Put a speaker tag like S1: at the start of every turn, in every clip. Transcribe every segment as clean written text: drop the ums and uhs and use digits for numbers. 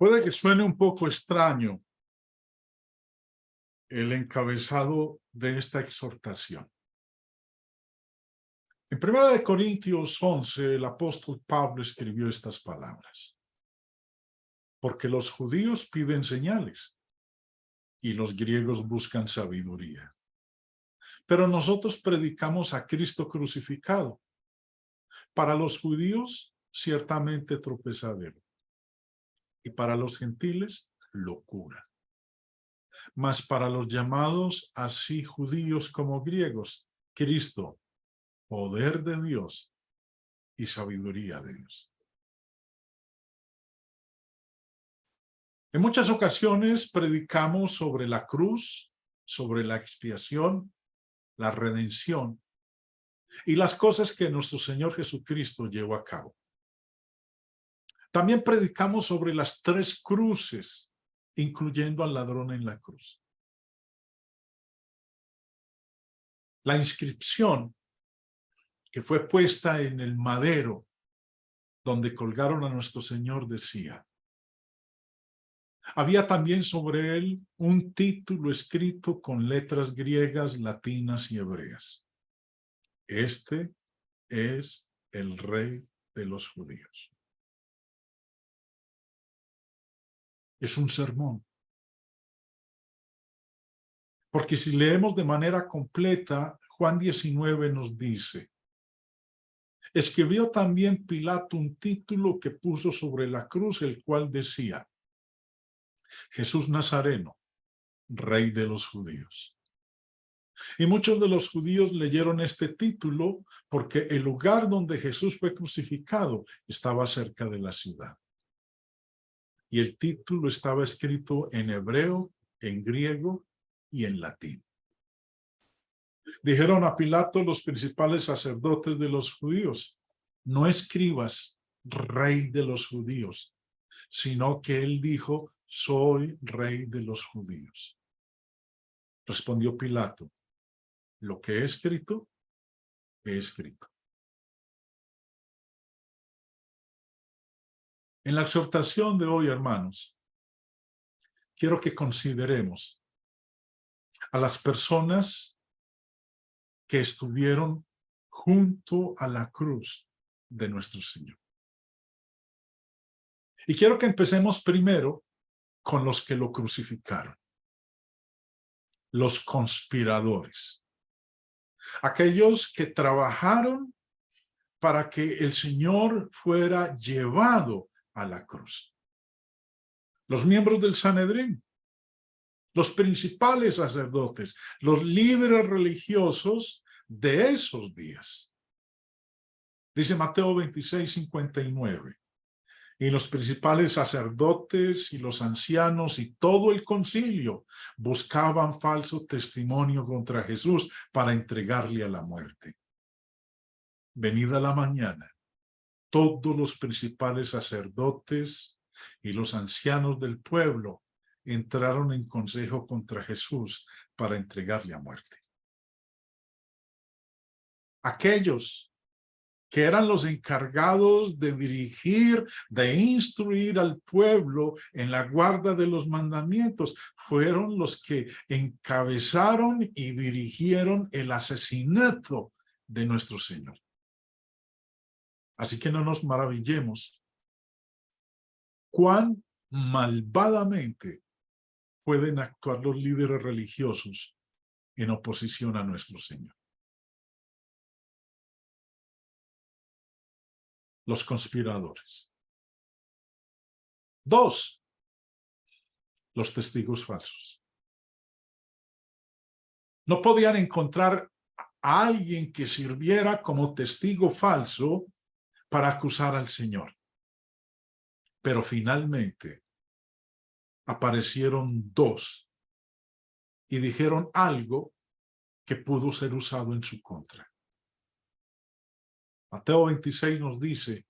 S1: Puede que suene un poco extraño el encabezado de esta exhortación. En 1 Corintios 11, el apóstol Pablo escribió estas palabras. Porque los judíos piden señales y los griegos buscan sabiduría. Pero nosotros predicamos a Cristo crucificado. Para los judíos, ciertamente tropezadero. Y para los gentiles, locura. Mas para los llamados, así judíos como griegos, Cristo, poder de Dios y sabiduría de Dios. En muchas ocasiones predicamos sobre la cruz, sobre la expiación, la redención y las cosas que nuestro Señor Jesucristo llevó a cabo. También predicamos sobre las 3 cruces, incluyendo al ladrón en la cruz. La inscripción que fue puesta en el madero donde colgaron a nuestro Señor decía, había también sobre él un título escrito con letras griegas, latinas y hebreas. Este es el Rey de los judíos. Es un sermón. Porque si leemos de manera completa, Juan 19 nos dice, escribió también Pilato un título que puso sobre la cruz, el cual decía, Jesús Nazareno, Rey de los judíos. Y muchos de los judíos leyeron este título porque el lugar donde Jesús fue crucificado estaba cerca de la ciudad. Y el título estaba escrito en hebreo, en griego y en latín. Dijeron a Pilato los principales sacerdotes de los judíos, no escribas Rey de los judíos, sino que él dijo, soy Rey de los judíos. Respondió Pilato, lo que he escrito, he escrito. En la exhortación de hoy, hermanos, quiero que consideremos a las personas que estuvieron junto a la cruz de nuestro Señor. Y quiero que empecemos primero con los que lo crucificaron. Los conspiradores. Aquellos que trabajaron para que el Señor fuera llevado a la cruz. Los miembros del Sanedrín. Los principales sacerdotes. Los líderes religiosos de esos días. Dice Mateo 26:59. Y los principales sacerdotes y los ancianos y todo el concilio buscaban falso testimonio contra Jesús para entregarle a la muerte. Venida la mañana, todos los principales sacerdotes y los ancianos del pueblo entraron en consejo contra Jesús para entregarle a muerte. Aquellos que eran los encargados de dirigir, de instruir al pueblo en la guarda de los mandamientos, fueron los que encabezaron y dirigieron el asesinato de nuestro Señor. Así que no nos maravillemos cuán malvadamente pueden actuar los líderes religiosos en oposición a nuestro Señor. Los conspiradores. 2, los testigos falsos. No podían encontrar a alguien que sirviera como testigo falso para acusar al Señor. Pero finalmente aparecieron 2 y dijeron algo que pudo ser usado en su contra. Mateo 26 nos dice,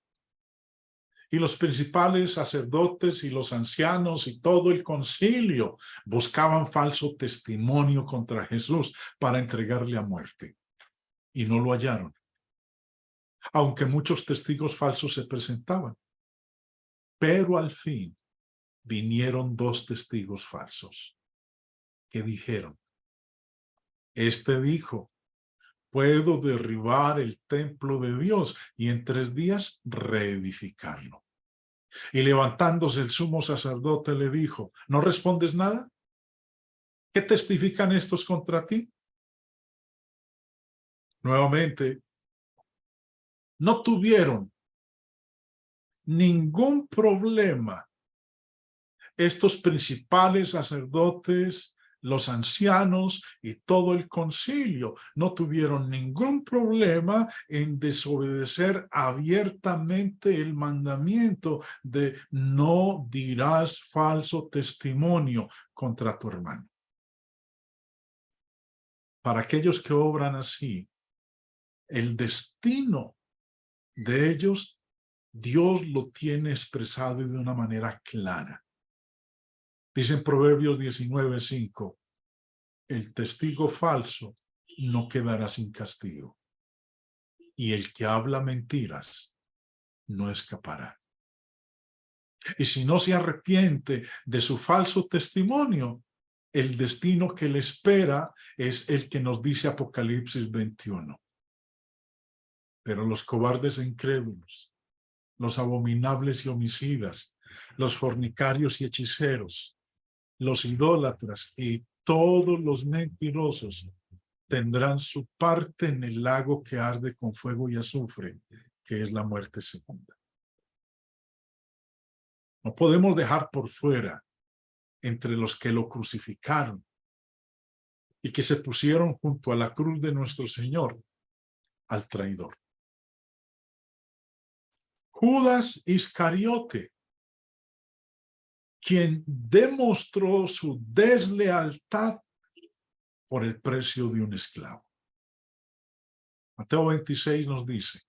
S1: y los principales sacerdotes y los ancianos y todo el concilio buscaban falso testimonio contra Jesús para entregarle a muerte. Y no lo hallaron. Aunque muchos testigos falsos se presentaban. Pero al fin, vinieron dos testigos falsos que dijeron, este dijo, puedo derribar el templo de Dios y en 3 días reedificarlo. Y levantándose el sumo sacerdote le dijo, ¿no respondes nada? ¿Qué testifican estos contra ti? Nuevamente, no tuvieron ningún problema estos principales sacerdotes, los ancianos y todo el concilio no tuvieron ningún problema en desobedecer abiertamente el mandamiento de no dirás falso testimonio contra tu hermano. Para aquellos que obran así, el destino de ellos, Dios lo tiene expresado de una manera clara. Dice en Proverbios 19:5, el testigo falso no quedará sin castigo, y el que habla mentiras no escapará. Y si no se arrepiente de su falso testimonio, el destino que le espera es el que nos dice Apocalipsis 21. Pero los cobardes e incrédulos, los abominables y homicidas, los fornicarios y hechiceros, los idólatras y todos los mentirosos tendrán su parte en el lago que arde con fuego y azufre, que es la muerte segunda. No podemos dejar por fuera entre los que lo crucificaron y que se pusieron junto a la cruz de nuestro Señor al traidor. Judas Iscariote, quien demostró su deslealtad por el precio de un esclavo. Mateo 26 nos dice,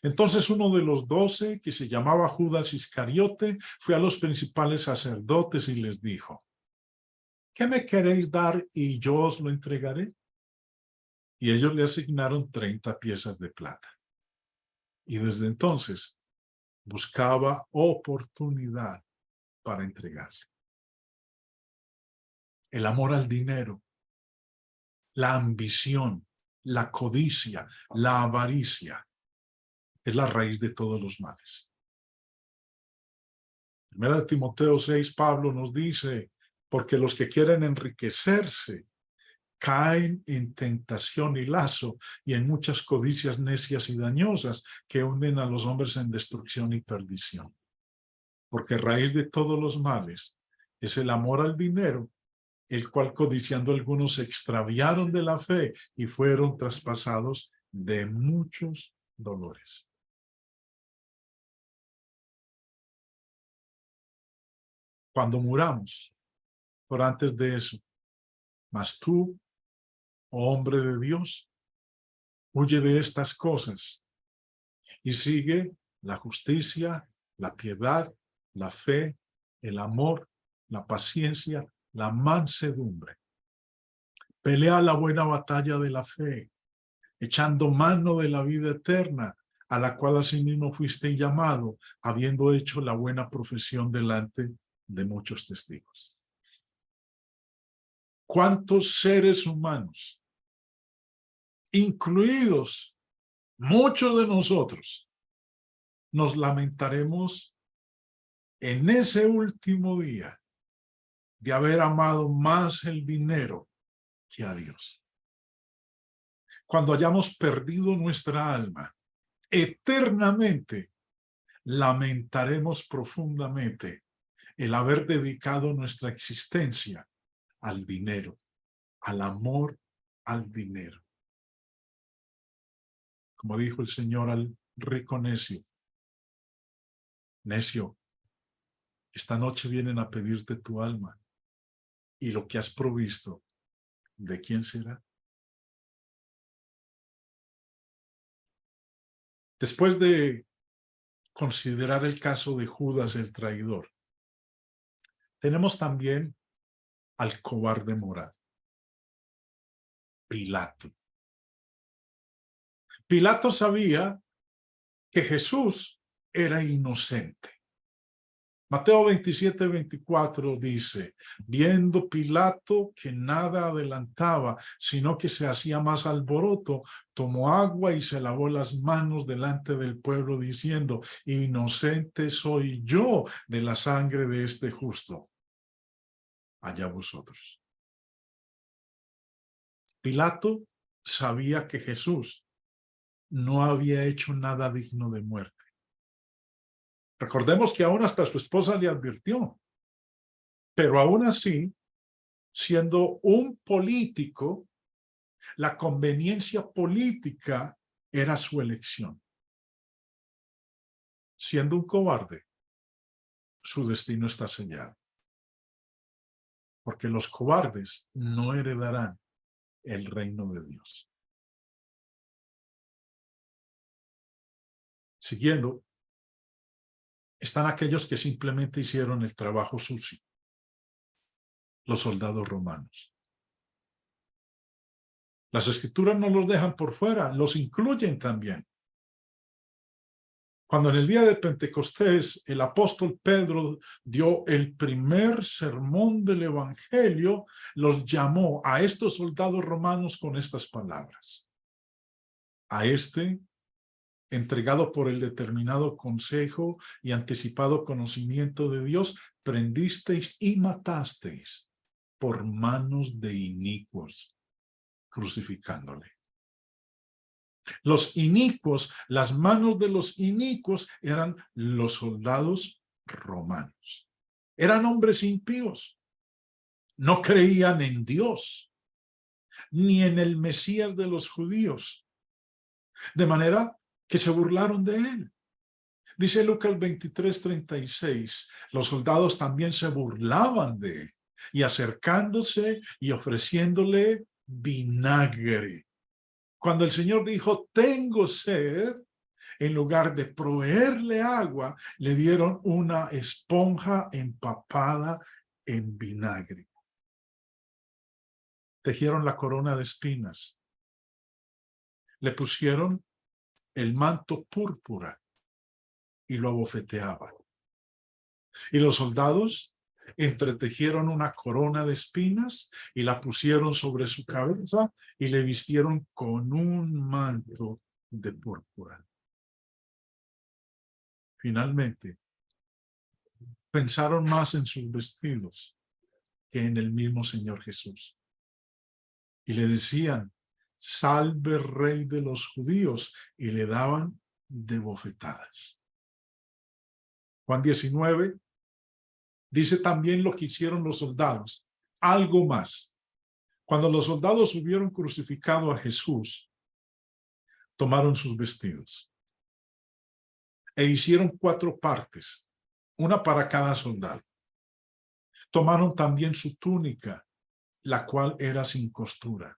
S1: entonces uno de los 12, que se llamaba Judas Iscariote, fue a los principales sacerdotes y les dijo, ¿qué me queréis dar y yo os lo entregaré? Y ellos le asignaron 30 piezas de plata. Y desde entonces buscaba oportunidad para entregarle. El amor al dinero, la ambición, la codicia, la avaricia, es la raíz de todos los males. Primera de Timoteo 6, Pablo nos dice, porque los que quieren enriquecerse caen en tentación y lazo y en muchas codicias necias y dañosas que hunden a los hombres en destrucción y perdición. Porque raíz de todos los males es el amor al dinero, el cual codiciando algunos se extraviaron de la fe y fueron traspasados de muchos dolores. Cuando muramos, por antes de eso, mas tú, oh hombre de Dios, huye de estas cosas y sigue la justicia, la piedad, la fe, el amor, la paciencia, la mansedumbre. Pelea la buena batalla de la fe, echando mano de la vida eterna, a la cual asimismo fuiste llamado, habiendo hecho la buena profesión delante de muchos testigos. ¿Cuántos seres humanos, incluidos muchos de nosotros, nos lamentaremos en ese último día de haber amado más el dinero que a Dios? Cuando hayamos perdido nuestra alma, eternamente lamentaremos profundamente el haber dedicado nuestra existencia al dinero, al amor al dinero. Como dijo el Señor al rico necio, necio, esta noche vienen a pedirte tu alma y lo que has provisto, ¿de quién será? Después de considerar el caso de Judas el traidor, tenemos también al cobarde moral, Pilato. Pilato sabía que Jesús era inocente. Mateo 27:24 dice, viendo Pilato que nada adelantaba, sino que se hacía más alboroto, tomó agua y se lavó las manos delante del pueblo diciendo, inocente soy yo de la sangre de este justo. Allá vosotros. Pilato sabía que Jesús no había hecho nada digno de muerte. Recordemos que aún hasta su esposa le advirtió, pero aún así, siendo un político, la conveniencia política era su elección. Siendo un cobarde, su destino está sellado. Porque los cobardes no heredarán el reino de Dios. Siguiendo, están aquellos que simplemente hicieron el trabajo sucio. Los soldados romanos. Las escrituras no los dejan por fuera, los incluyen también. Cuando en el día de Pentecostés el apóstol Pedro dio el primer sermón del evangelio, los llamó a estos soldados romanos con estas palabras. A este, entregado por el determinado consejo y anticipado conocimiento de Dios, prendisteis y matasteis por manos de inicuos, crucificándole. Los inicuos, las manos de los inicuos eran los soldados romanos. Eran hombres impíos. No creían en Dios, ni en el Mesías de los judíos. De manera que se burlaron de él. Dice Lucas 23:36, los soldados también se burlaban de él, y acercándose y ofreciéndole vinagre. Cuando el Señor dijo, tengo sed, en lugar de proveerle agua, le dieron una esponja empapada en vinagre. Tejieron la corona de espinas. Le pusieron el manto púrpura y lo abofeteaban. Y los soldados entretejieron una corona de espinas y la pusieron sobre su cabeza y le vistieron con un manto de púrpura. Finalmente, pensaron más en sus vestidos que en el mismo Señor Jesús. Y le decían, salve Rey de los judíos, y le daban de bofetadas. Juan 19 dice también lo que hicieron los soldados, algo más. Cuando los soldados hubieron crucificado a Jesús, tomaron sus vestidos e hicieron 4 partes, una para cada soldado. Tomaron también su túnica, la cual era sin costura,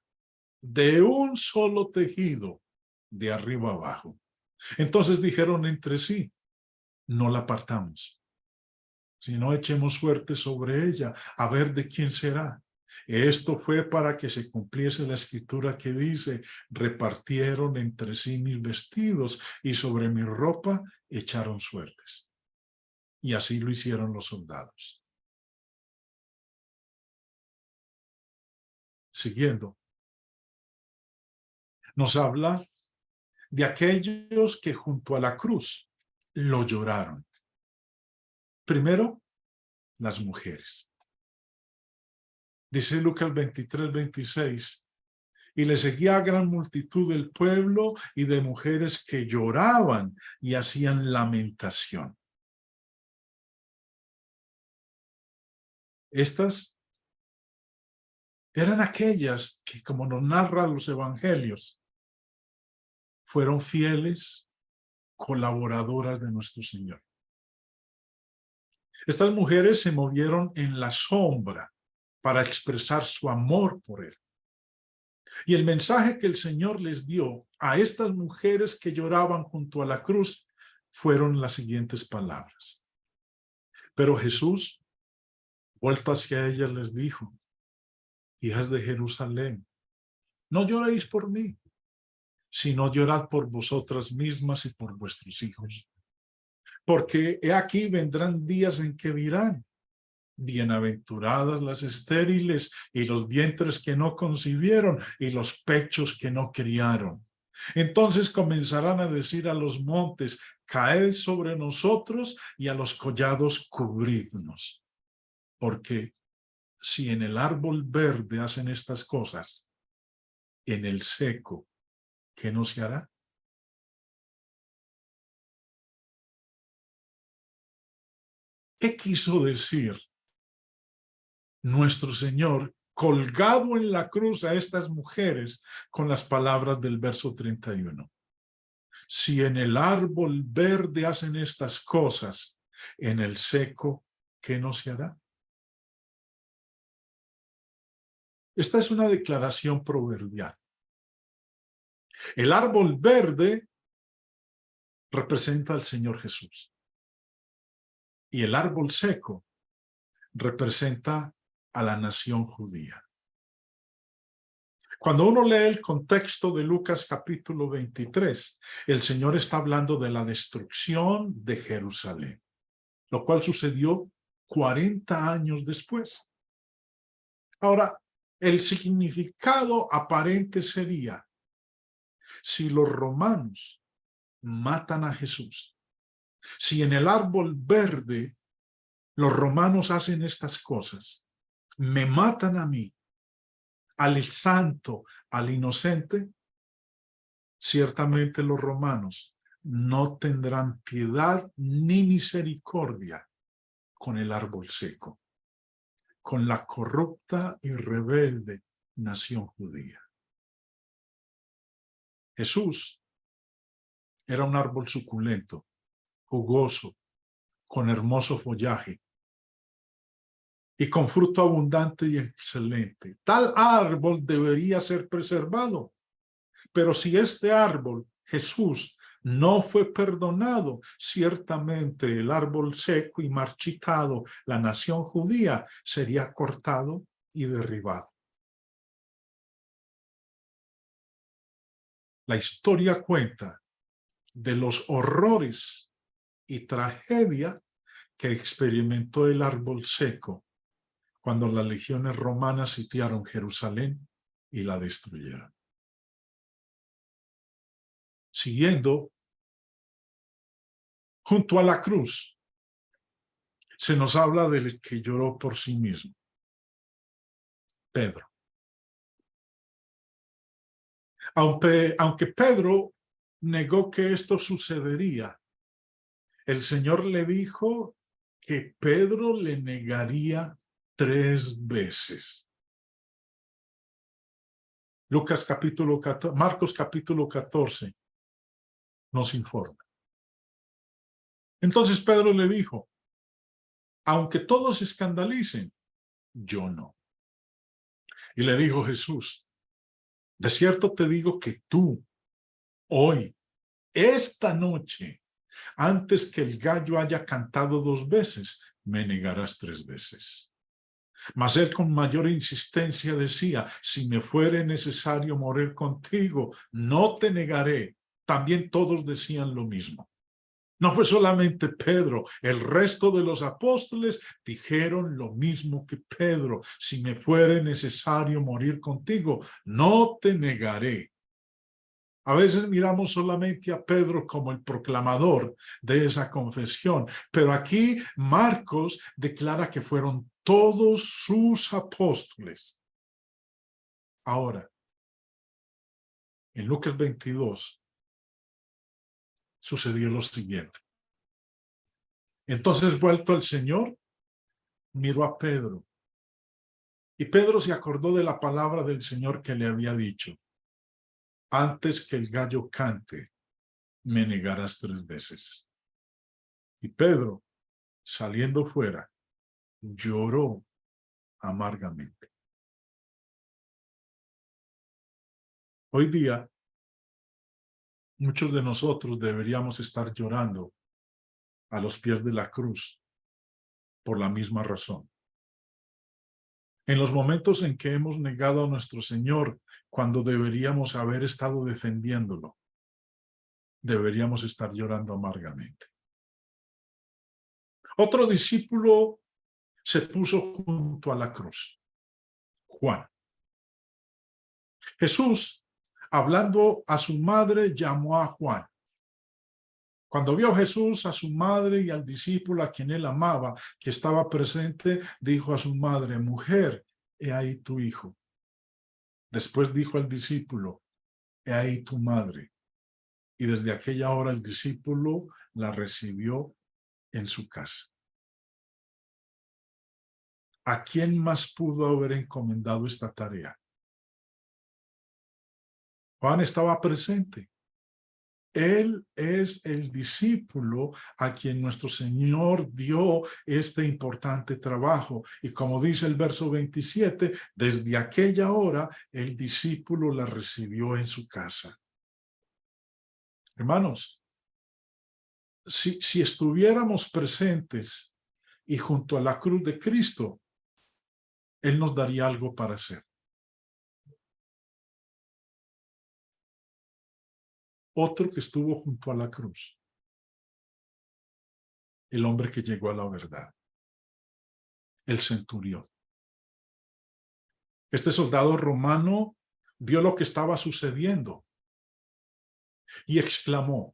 S1: de un solo tejido, de arriba abajo. Entonces dijeron entre sí, no la partamos, sino echemos suerte sobre ella, a ver de quién será. Esto fue para que se cumpliese la escritura que dice, repartieron entre sí mis vestidos y sobre mi ropa echaron suertes. Y así lo hicieron los soldados. Siguiendo, nos habla de aquellos que junto a la cruz lo lloraron. Primero, las mujeres. Dice Lucas 23:26, y le seguía gran multitud del pueblo y de mujeres que lloraban y hacían lamentación. Estas eran aquellas que, como nos narran los evangelios, fueron fieles colaboradoras de nuestro Señor. Estas mujeres se movieron en la sombra para expresar su amor por él. Y el mensaje que el Señor les dio a estas mujeres que lloraban junto a la cruz fueron las siguientes palabras. Pero Jesús, vuelto hacia ellas, les dijo, hijas de Jerusalén, no lloréis por mí, sino llorad por vosotras mismas y por vuestros hijos. Porque he aquí vendrán días en que dirán: bienaventuradas las estériles y los vientres que no concibieron y los pechos que no criaron. Entonces comenzarán a decir a los montes: caed sobre nosotros, y a los collados cubridnos. Porque si en el árbol verde hacen estas cosas, en el seco, ¿qué no se hará? ¿Qué quiso decir nuestro Señor colgado en la cruz a estas mujeres con las palabras del verso 31? Si en el árbol verde hacen estas cosas, en el seco, ¿qué no se hará? Esta es una declaración proverbial. El árbol verde representa al Señor Jesús y el árbol seco representa a la nación judía. Cuando uno lee el contexto de Lucas capítulo 23, el Señor está hablando de la destrucción de Jerusalén, lo cual sucedió 40 años después. Ahora, el significado aparente sería: si los romanos matan a Jesús, si en el árbol verde los romanos hacen estas cosas, me matan a mí, al santo, al inocente, ciertamente los romanos no tendrán piedad ni misericordia con el árbol seco, con la corrupta y rebelde nación judía. Jesús era un árbol suculento, jugoso, con hermoso follaje y con fruto abundante y excelente. Tal árbol debería ser preservado. Pero si este árbol, Jesús, no fue perdonado, ciertamente el árbol seco y marchitado, la nación judía, sería cortado y derribado. La historia cuenta de los horrores y tragedia que experimentó el árbol seco cuando las legiones romanas sitiaron Jerusalén y la destruyeron. Siguiendo, junto a la cruz, se nos habla del que lloró por sí mismo, Pedro. Aunque Pedro negó que esto sucedería, el Señor le dijo que Pedro le negaría 3 veces. Marcos capítulo 14 nos informa. Entonces Pedro le dijo: aunque todos se escandalicen, yo no. Y le dijo Jesús: de cierto te digo que tú, hoy, esta noche, antes que el gallo haya cantado 2 veces, me negarás 3 veces. Mas él con mayor insistencia decía: si me fuere necesario morir contigo, no te negaré. También todos decían lo mismo. No fue solamente Pedro, el resto de los apóstoles dijeron lo mismo que Pedro: si me fuere necesario morir contigo, no te negaré. A veces miramos solamente a Pedro como el proclamador de esa confesión, pero aquí Marcos declara que fueron todos sus apóstoles. Ahora, en Lucas 22 sucedió lo siguiente. Entonces, vuelto el Señor, miró a Pedro, y Pedro se acordó de la palabra del Señor que le había dicho: antes que el gallo cante, me negarás 3 veces. Y Pedro, saliendo fuera, lloró amargamente. Hoy día, muchos de nosotros deberíamos estar llorando a los pies de la cruz por la misma razón. En los momentos en que hemos negado a nuestro Señor cuando deberíamos haber estado defendiéndolo, deberíamos estar llorando amargamente. Otro discípulo se puso junto a la cruz, Juan. Jesús, hablando a su madre, llamó a Juan. Cuando vio Jesús a su madre y al discípulo a quien él amaba, que estaba presente, dijo a su madre: mujer, he ahí tu hijo. Después dijo al discípulo: he ahí tu madre. Y desde aquella hora el discípulo la recibió en su casa. ¿A quién más pudo haber encomendado esta tarea? Juan estaba presente. Él es el discípulo a quien nuestro Señor dio este importante trabajo. Y como dice el verso 27, desde aquella hora el discípulo la recibió en su casa. Hermanos, si estuviéramos presentes y junto a la cruz de Cristo, Él nos daría algo para hacer. Otro que estuvo junto a la cruz, el hombre que llegó a la verdad, el centurión. Este soldado romano vio lo que estaba sucediendo y exclamó.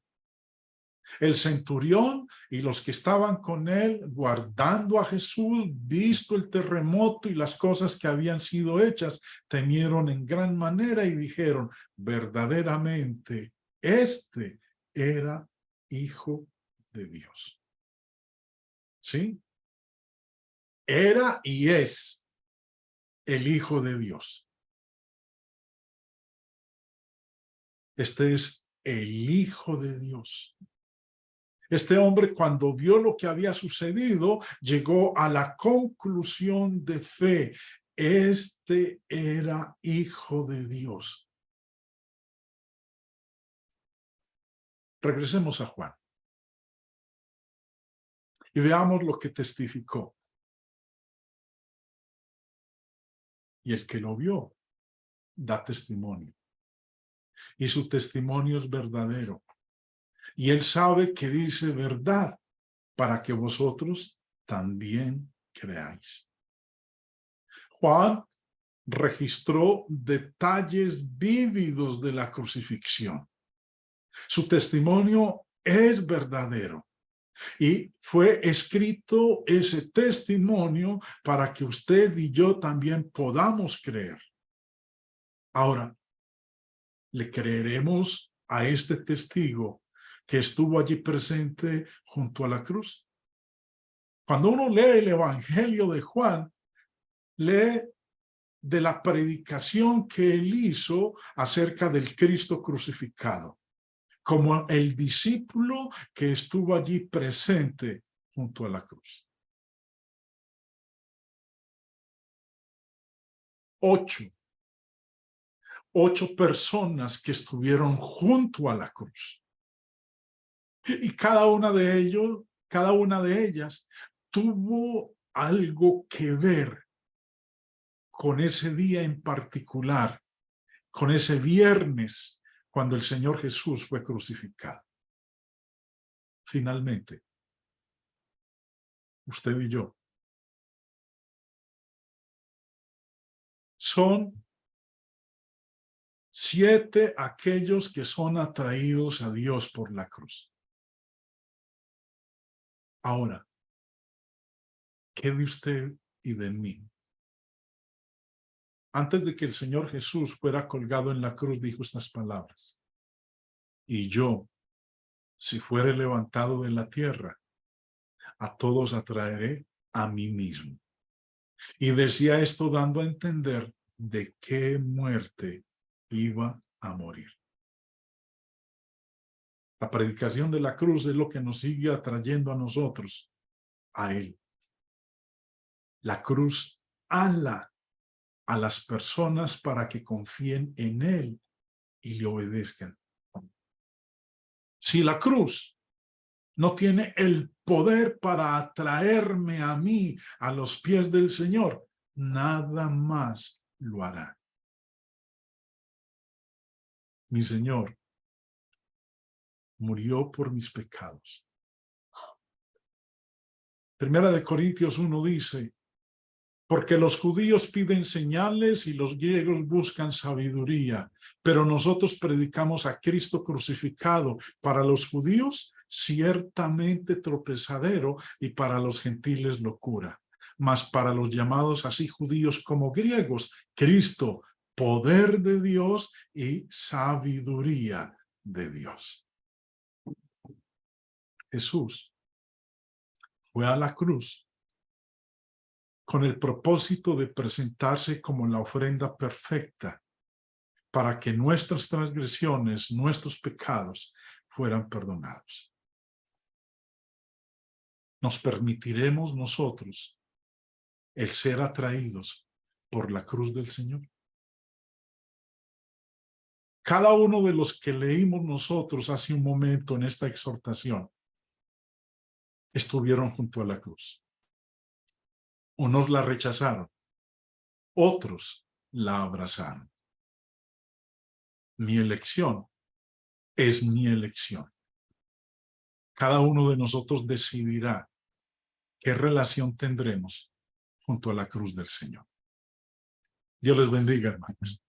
S1: El centurión y los que estaban con él, guardando a Jesús, visto el terremoto y las cosas que habían sido hechas, temieron en gran manera y dijeron: verdaderamente, este era hijo de Dios. ¿Sí? Era y es el Hijo de Dios. Este es el Hijo de Dios. Este hombre, cuando vio lo que había sucedido, llegó a la conclusión de fe: este era Hijo de Dios. Regresemos a Juan y veamos lo que testificó. Y el que lo vio da testimonio. Y su testimonio es verdadero. Y él sabe que dice verdad para que vosotros también creáis. Juan registró detalles vívidos de la crucifixión. Su testimonio es verdadero y fue escrito ese testimonio para que usted y yo también podamos creer. Ahora, ¿le creeremos a este testigo que estuvo allí presente junto a la cruz? Cuando uno lee el Evangelio de Juan, lee de la predicación que él hizo acerca del Cristo crucificado, como el discípulo que estuvo allí presente junto a la cruz. 8 personas que estuvieron junto a la cruz. Y cada una de ellas tuvo algo que ver con ese día en particular, con ese viernes cuando el Señor Jesús fue crucificado. Finalmente, usted y yo son 7 aquellos que son atraídos a Dios por la cruz. Ahora, ¿qué de usted y de mí? Antes de que el Señor Jesús fuera colgado en la cruz, dijo estas palabras: y yo, si fuere levantado de la tierra, a todos atraeré a mí mismo. Y decía esto dando a entender de qué muerte iba a morir. La predicación de la cruz es lo que nos sigue atrayendo a nosotros, a Él. La cruz ala a las personas para que confíen en Él y le obedezcan. Si la cruz no tiene el poder para atraerme a mí a los pies del Señor, nada más lo hará. Mi Señor murió por mis pecados. Primera de Corintios 1 dice, porque los judíos piden señales y los griegos buscan sabiduría, pero nosotros predicamos a Cristo crucificado, para los judíos ciertamente tropezadero y para los gentiles locura, mas para los llamados así judíos como griegos, Cristo, poder de Dios y sabiduría de Dios. Jesús fue a la cruz con el propósito de presentarse como la ofrenda perfecta para que nuestras transgresiones, nuestros pecados fueran perdonados. ¿Nos permitiremos nosotros el ser atraídos por la cruz del Señor? Cada uno de los que leímos nosotros hace un momento en esta exhortación estuvieron junto a la cruz. Unos la rechazaron, otros la abrazaron. Mi elección es mi elección. Cada uno de nosotros decidirá qué relación tendremos junto a la cruz del Señor. Dios les bendiga, hermanos.